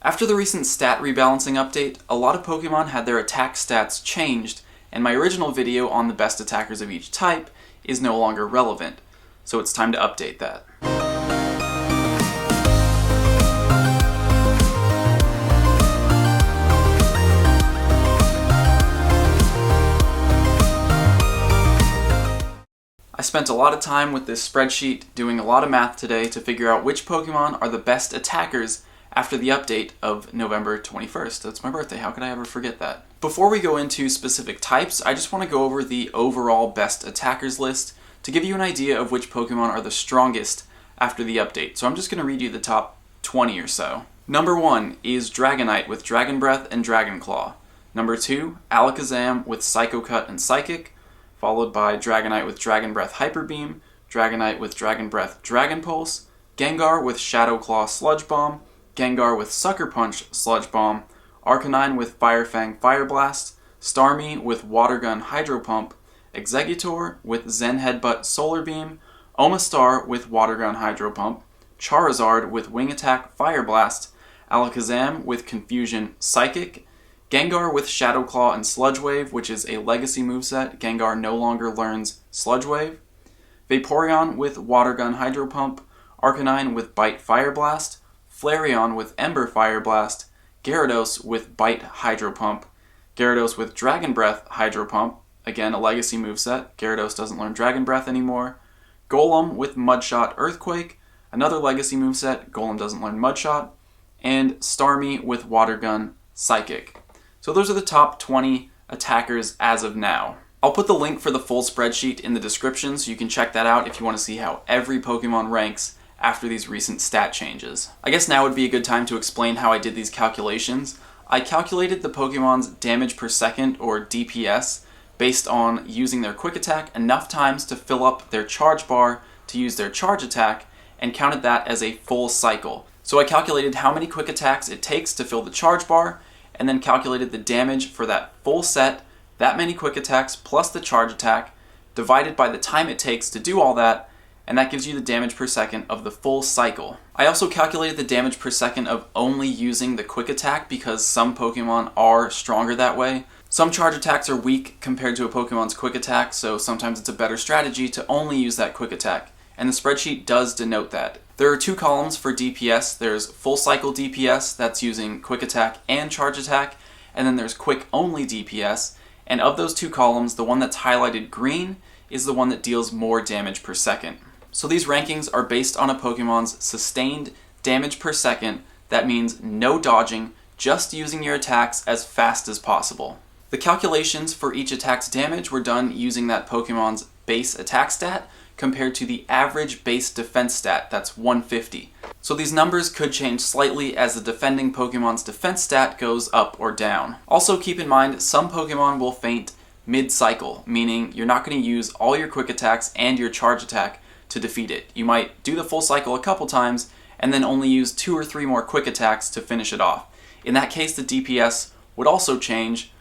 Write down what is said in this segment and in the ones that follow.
After the recent stat rebalancing update, a lot of Pokemon had their attack stats changed, and my original video on the best attackers of each type is no longer relevant, so it's time to update that. I spent a lot of time with this spreadsheet doing a lot of math today to figure out which Pokemon are the best attackers after the update of November 21st. That's my birthday, how could I ever forget that? Before we go into specific types, I just want to go over the overall best attackers list to give you an idea of which Pokemon are the strongest after the update. So I'm just going to read you the top 20 or so. Number 1 is Dragonite with Dragon Breath and Dragon Claw. Number 2, Alakazam with Psycho Cut and Psychic, followed by Dragonite with Dragon Breath Hyper Beam, Dragonite with Dragon Breath Dragon Pulse, Gengar with Shadow Claw Sludge Bomb, Gengar with Sucker Punch Sludge Bomb, Arcanine with Fire Fang Fire Blast, Starmie with Water Gun Hydro Pump, Exeggutor with Zen Headbutt Solar Beam, Omastar with Water Gun Hydro Pump, Charizard with Wing Attack Fire Blast, Alakazam with Confusion Psychic, Gengar with Shadow Claw and Sludge Wave, which is a legacy moveset. Gengar no longer learns Sludge Wave, Vaporeon with Water Gun Hydro Pump, Arcanine with Bite Fire Blast, Flareon with Ember Fire Blast, Gyarados with Bite Hydro Pump, Gyarados with Dragon Breath Hydro Pump, again a legacy moveset, Gyarados doesn't learn Dragon Breath anymore, Golem with Mudshot Earthquake, another legacy moveset, Golem doesn't learn Mudshot, and Starmie with Water Gun Psychic. So those are the top 20 attackers as of now. I'll put the link for the full spreadsheet in the description so you can check that out if you want to see how every Pokemon ranks after these recent stat changes. I guess now would be a good time to explain how I did these calculations. I calculated the Pokemon's damage per second, or DPS, based on using their quick attack enough times to fill up their charge bar to use their charge attack, and counted that as a full cycle. So I calculated how many quick attacks it takes to fill the charge bar, and then calculated the damage for that full set, that many quick attacks plus the charge attack, divided by the time it takes to do all that, and that gives you the damage per second of the full cycle. I also calculated the damage per second of only using the quick attack because some Pokemon are stronger that way. Some charge attacks are weak compared to a Pokemon's quick attack, so sometimes it's a better strategy to only use that quick attack, and the spreadsheet does denote that. There are two columns for DPS. There's full cycle DPS, that's using quick attack and charge attack, and then there's quick only DPS, and of those two columns, the one that's highlighted green is the one that deals more damage per second. So these rankings are based on a Pokemon's sustained damage per second. That means no dodging, just using your attacks as fast as possible. The calculations for each attack's damage were done using that Pokemon's base attack stat compared to the average base defense stat, that's 150. So these numbers could change slightly as the defending Pokemon's defense stat goes up or down. Also keep in mind, some Pokemon will faint mid-cycle, meaning you're not going to use all your quick attacks and your charge attack to defeat it. You might do the full cycle a couple times and then only use 2 or 3 more quick attacks to finish it off. In that case, the DPS would also change,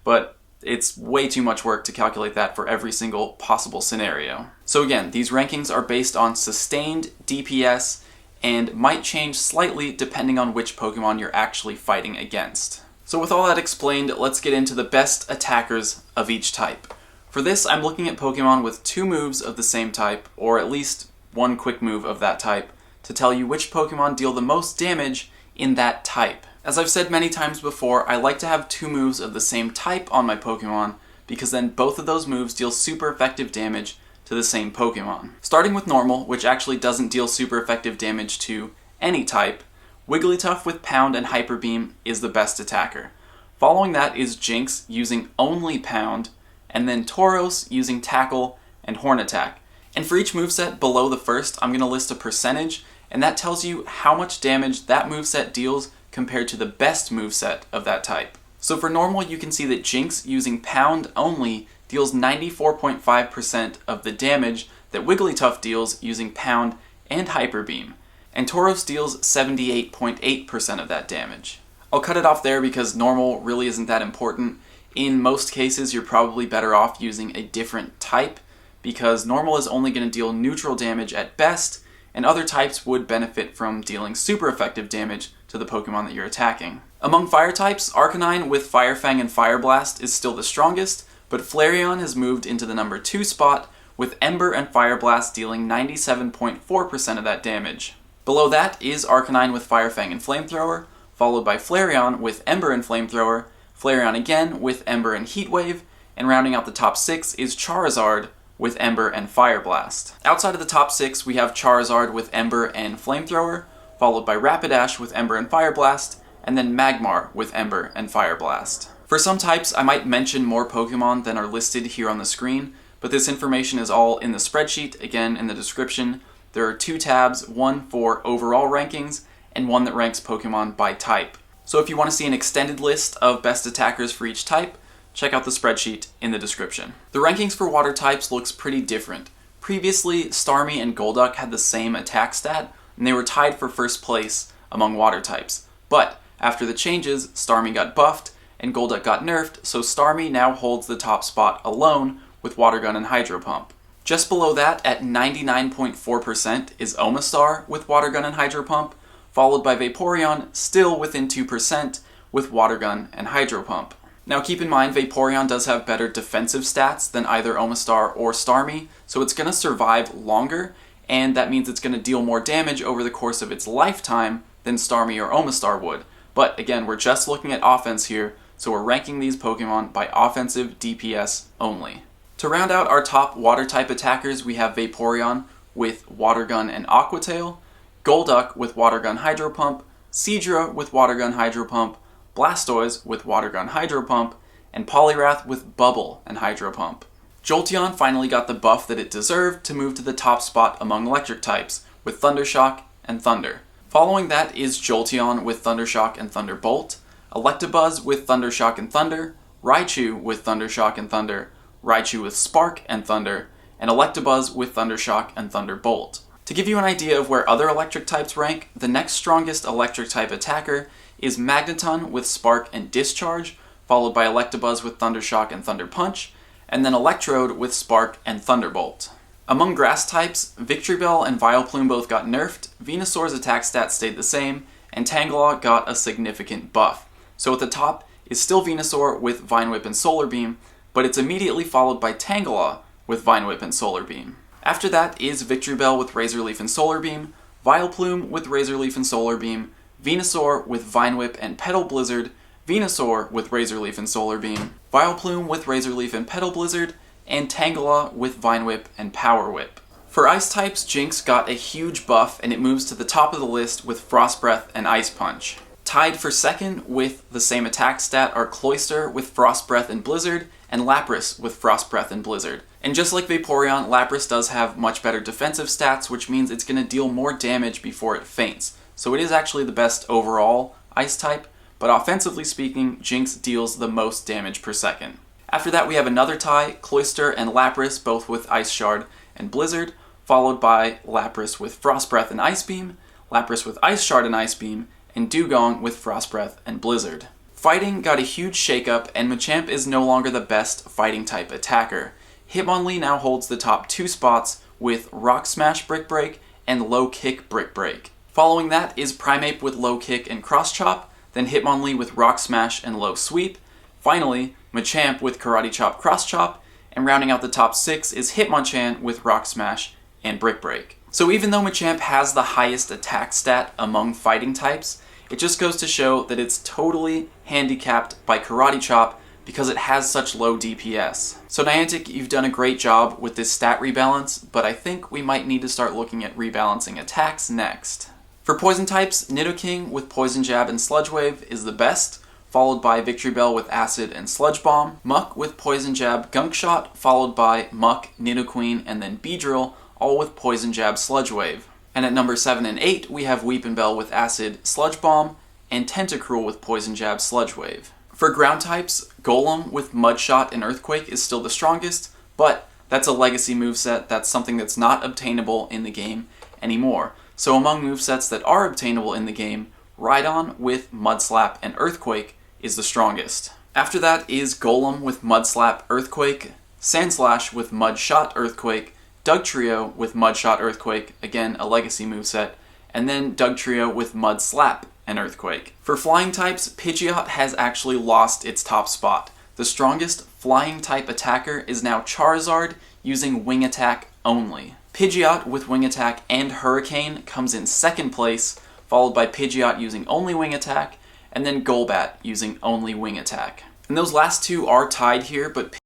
but it's way too much work to calculate that for every single possible scenario. So again, these rankings are based on sustained DPS and might change slightly depending on which Pokemon you're actually fighting against. So with all that explained, let's get into the best attackers of each type. For this, I'm looking at Pokemon with 2 moves of the same type, or at least 1 quick move of that type, to tell you which Pokemon deal the most damage in that type. As I've said many times before, I like to have 2 moves of the same type on my Pokemon, because then both of those moves deal super effective damage to the same Pokemon. Starting with normal, which actually doesn't deal super effective damage to any type, Wigglytuff with Pound and Hyper Beam is the best attacker. Following that is JYNX using only Pound, and then Tauros using Tackle and Horn Attack. And for each moveset below the first, I'm going to list a percentage, and that tells you how much damage that moveset deals compared to the best moveset of that type. So for normal, you can see that JYNX using Pound only deals 94.5% of the damage that Wigglytuff deals using Pound and Hyper Beam, and Tauros deals 78.8% of that damage. I'll cut it off there because normal really isn't that important. In most cases, you're probably better off using a different type because normal is only going to deal neutral damage at best, and other types would benefit from dealing super effective damage to the Pokemon that you're attacking. Among fire types, Arcanine with Fire Fang and Fire Blast is still the strongest, but Flareon has moved into the number 2 spot, with Ember and Fire Blast dealing 97.4% of that damage. Below that is Arcanine with Fire Fang and Flamethrower, followed by Flareon with Ember and Flamethrower, Flareon again with Ember and Heat Wave, and rounding out the top 6 is Charizard with Ember and Fire Blast. Outside of the top 6, we have Charizard with Ember and Flamethrower, followed by Rapidash with Ember and Fire Blast, and then Magmar with Ember and Fire Blast. For some types, I might mention more Pokemon than are listed here on the screen, but this information is all in the spreadsheet, again in the description. There are 2 tabs, one for overall rankings, and one that ranks Pokemon by type. So if you want to see an extended list of best attackers for each type, check out the spreadsheet in the description. The rankings for water types looks pretty different. Previously, Starmie and Golduck had the same attack stat, and they were tied for first place among water types. But after the changes, Starmie got buffed, and Golduck got nerfed, so Starmie now holds the top spot alone with Water Gun and Hydro Pump. Just below that, at 99.4%, is Omastar with Water Gun and Hydro Pump, followed by Vaporeon, still within 2%, with Water Gun and Hydro Pump. Now keep in mind, Vaporeon does have better defensive stats than either Omastar or Starmie, so it's going to survive longer, and that means it's going to deal more damage over the course of its lifetime than Starmie or Omastar would. But again, we're just looking at offense here, so we're ranking these Pokemon by offensive DPS only. To round out our top water-type attackers, we have Vaporeon with Water Gun and Aqua Tail, Golduck with Water Gun Hydro Pump, Seadra with Water Gun Hydro Pump, Blastoise with Water Gun Hydro Pump, and Poliwrath with Bubble and Hydro Pump. Jolteon finally got the buff that it deserved to move to the top spot among electric types, with Thundershock and Thunder. Following that is Jolteon with Thundershock and Thunderbolt, Electabuzz with Thundershock and Thunder, Raichu with Thundershock and Thunder, Raichu with Spark and Thunder, and Electabuzz with Thundershock and Thunderbolt. To give you an idea of where other electric types rank, the next strongest electric type attacker is Magneton with Spark and Discharge, followed by Electabuzz with Thundershock and Thunder Punch, and then Electrode with Spark and Thunderbolt. Among grass types, Victreebel and Vileplume both got nerfed, Venusaur's attack stat stayed the same, and Tangela got a significant buff. So at the top is still Venusaur with Vine Whip and Solar Beam, but it's immediately followed by Tangela with Vine Whip and Solar Beam. After that is Victreebel with Razor Leaf and Solar Beam, Vileplume with Razor Leaf and Solar Beam, Venusaur with Vine Whip and Petal Blizzard, Venusaur with Razor Leaf and Solar Beam, Vileplume with Razor Leaf and Petal Blizzard, and Tangela with Vine Whip and Power Whip. For ice types, JYNX got a huge buff and it moves to the top of the list with Frost Breath and Ice Punch. Tied for second with the same attack stat are Cloyster with Frost Breath and Blizzard, and Lapras with Frost Breath and Blizzard. And just like Vaporeon, Lapras does have much better defensive stats, which means it's going to deal more damage before it faints. So it is actually the best overall ice type, but offensively speaking, JYNX deals the most damage per second. After that we have another tie, Cloyster and Lapras both with Ice Shard and Blizzard, followed by Lapras with Frost Breath and Ice Beam, Lapras with Ice Shard and Ice Beam, and Dugong with Frost Breath and Blizzard. Fighting got a huge shakeup, and Machamp is no longer the best fighting type attacker. Hitmonlee now holds the top 2 spots with Rock Smash Brick Break and Low Kick Brick Break. Following that is Primeape with Low Kick and Cross Chop, then Hitmonlee with Rock Smash and Low Sweep, finally Machamp with Karate Chop Cross Chop, and rounding out the top 6 is Hitmonchan with Rock Smash and Brick Break. So even though Machamp has the highest attack stat among fighting types, it just goes to show that it's totally handicapped by Karate Chop because it has such low DPS. So Niantic, you've done a great job with this stat rebalance, but I think we might need to start looking at rebalancing attacks next. For poison types, Nidoking with Poison Jab and Sludge Wave is the best, followed by Victreebel with Acid and Sludge Bomb, Muck with Poison Jab Gunk Shot, followed by Muck, Nidoqueen, and then Beedrill, all with Poison Jab Sludge Wave. And at number 7 and 8, we have Weepinbell with Acid Sludge Bomb, and Tentacruel with Poison Jab Sludge Wave. For ground types, Golem with Mud Shot and Earthquake is still the strongest, but that's a legacy moveset, that's something that's not obtainable in the game anymore. So among movesets that are obtainable in the game, Rhydon with Mud Slap and Earthquake is the strongest. After that is Golem with Mud Slap Earthquake, Sandslash with Mud Shot Earthquake, Dugtrio with Mud Shot Earthquake, again a legacy moveset, and then Dugtrio with Mud Slap and Earthquake. For flying types, Pidgeot has actually lost its top spot. The strongest flying type attacker is now Charizard using Wing Attack only. Pidgeot with Wing Attack and Hurricane comes in second place, followed by Pidgeot using only Wing Attack, and then Golbat using only Wing Attack. And those last two are tied here, but Pidgeot's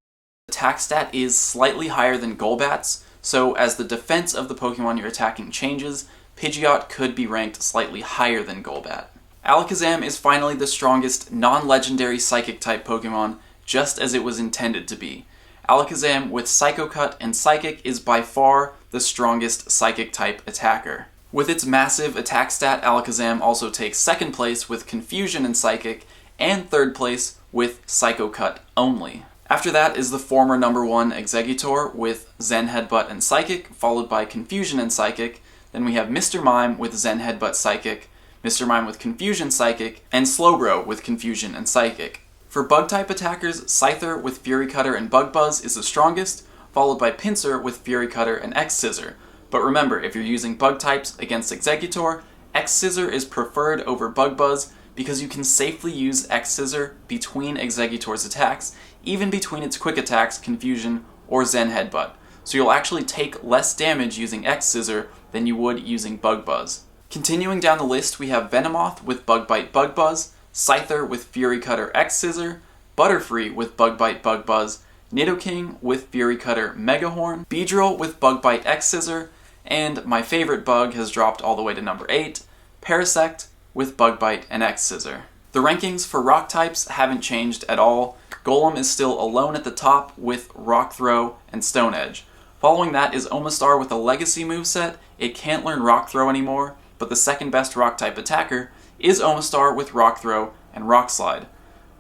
attack stat is slightly higher than Golbat's, so as the defense of the Pokemon you're attacking changes, Pidgeot could be ranked slightly higher than Golbat. Alakazam is finally the strongest non-legendary Psychic-type Pokemon, just as it was intended to be. Alakazam with Psycho Cut and Psychic is by far the strongest Psychic-type attacker. With its massive attack stat, Alakazam also takes second place with Confusion and Psychic, and third place with Psycho Cut only. After that is the former number 1 Exeggutor with Zen Headbutt and Psychic, followed by Confusion and Psychic. Then we have Mr. Mime with Zen Headbutt Psychic, Mr. Mime with Confusion Psychic, and Slowbro with Confusion and Psychic. For Bug-type attackers, Scyther with Fury Cutter and Bug Buzz is the strongest, followed by Pinsir with Fury Cutter and X-Scissor. But remember, if you're using Bug types against Exeggutor, X-Scissor is preferred over Bug Buzz because you can safely use X-Scissor between Exeggutor's attacks, even between its quick attacks, Confusion, or Zen Headbutt. So you'll actually take less damage using X-Scissor than you would using Bug Buzz. Continuing down the list, we have Venomoth with Bug Bite Bug Buzz, Scyther with Fury Cutter X-Scissor, Butterfree with Bug Bite Bug Buzz, Nidoking with Fury Cutter Megahorn, Beedrill with Bug Bite X-Scissor, and my favorite bug has dropped all the way to number 8, Parasect with Bug Bite and X-Scissor. The rankings for rock types haven't changed at all. Golem is still alone at the top with Rock Throw and Stone Edge. Following that is Omastar with a legacy moveset. It can't learn Rock Throw anymore, but the second best rock type attacker is Omastar with Rock Throw and Rock Slide.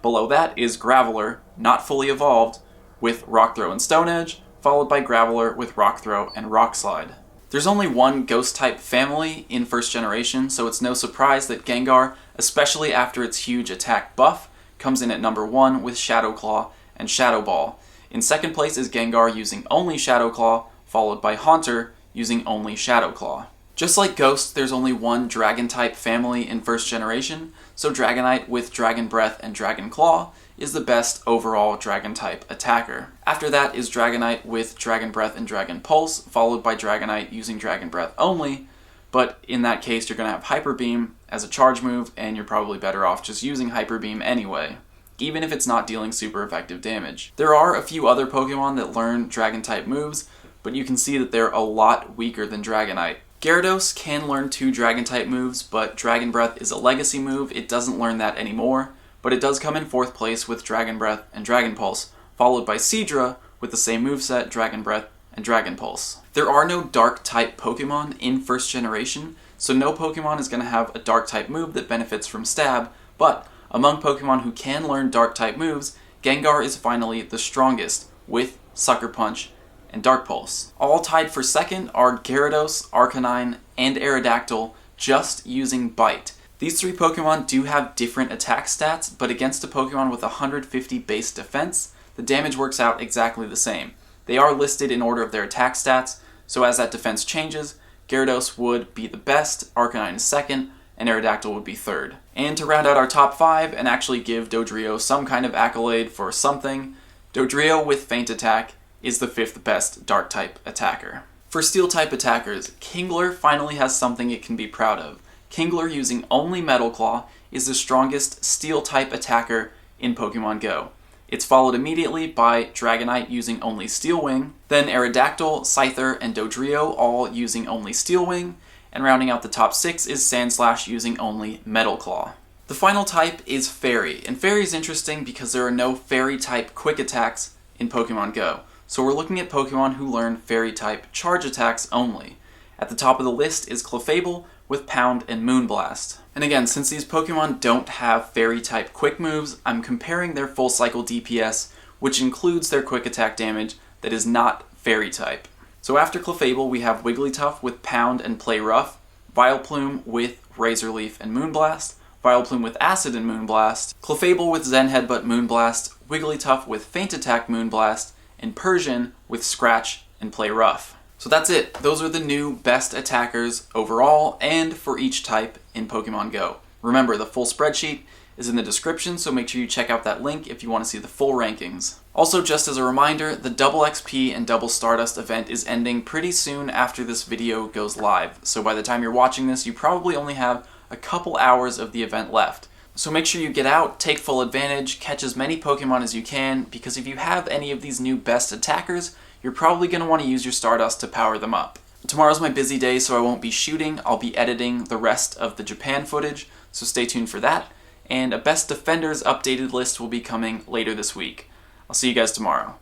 Below that is Graveler, not fully evolved, with Rock Throw and Stone Edge, followed by Graveler with Rock Throw and Rock Slide. There's only one Ghost-type family in first generation, so it's no surprise that Gengar, especially after its huge attack buff, comes in at number 1 with Shadow Claw and Shadow Ball. In second place is Gengar using only Shadow Claw, followed by Haunter using only Shadow Claw. Just like Ghost, there's only one Dragon-type family in first generation, so Dragonite with Dragon Breath and Dragon Claw is the best overall Dragon-type attacker. After that is Dragonite with Dragon Breath and Dragon Pulse, followed by Dragonite using Dragon Breath only, but in that case you're going to have Hyper Beam as a charge move, and you're probably better off just using Hyper Beam anyway, even if it's not dealing super effective damage. There are a few other Pokemon that learn Dragon-type moves, but you can see that they're a lot weaker than Dragonite. Gyarados can learn 2 Dragon-type moves, but Dragon Breath is a legacy move. It doesn't learn that anymore, but it does come in 4th place with Dragon Breath and Dragon Pulse, followed by Seadra with the same moveset, Dragon Breath and Dragon Pulse. There are no Dark-type Pokemon in first generation, so no Pokemon is going to have a Dark-type move that benefits from Stab, but among Pokemon who can learn Dark-type moves, Gengar is finally the strongest, with Sucker Punch and Dark Pulse. All tied for second are Gyarados, Arcanine, and Aerodactyl, just using Bite. These 3 Pokemon do have different attack stats, but against a Pokemon with 150 base defense, the damage works out exactly the same. They are listed in order of their attack stats, so as that defense changes, Gyarados would be the best, Arcanine is second, and Aerodactyl would be third. And to round out our top 5 and actually give Dodrio some kind of accolade for something, Dodrio with Feint Attack is the 5th best Dark-type attacker. For Steel-type attackers, Kingler finally has something it can be proud of. Kingler using only Metal Claw is the strongest Steel-type attacker in Pokemon GO. It's followed immediately by Dragonite using only Steel Wing, then Aerodactyl, Scyther, and Dodrio all using only Steel Wing, and rounding out the top 6 is Sandslash using only Metal Claw. The final type is Fairy, and Fairy is interesting because there are no Fairy-type quick attacks in Pokemon GO. So we're looking at Pokemon who learn Fairy-type charge attacks only. At the top of the list is Clefable with Pound and Moonblast. And again, since these Pokemon don't have Fairy-type quick moves, I'm comparing their full cycle DPS, which includes their quick attack damage that is not Fairy-type. So after Clefable, we have Wigglytuff with Pound and Play Rough, Vileplume with Razor Leaf and Moonblast, Vileplume with Acid and Moonblast, Clefable with Zen Headbutt Moonblast, Wigglytuff with Feint Attack Moonblast, and Persian with Scratch and Play Rough. So that's it. Those are the new best attackers overall and for each type in Pokemon GO. Remember, the full spreadsheet is in the description, so make sure you check out that link if you want to see the full rankings. Also, just as a reminder, the Double XP and Double Stardust event is ending pretty soon after this video goes live, so by the time you're watching this, you probably only have a couple hours of the event left. So make sure you get out, take full advantage, catch as many Pokemon as you can, because if you have any of these new best attackers, you're probably going to want to use your Stardust to power them up. Tomorrow's my busy day, so I won't be shooting. I'll be editing the rest of the Japan footage, so stay tuned for that. And a Best Defenders updated list will be coming later this week. I'll see you guys tomorrow.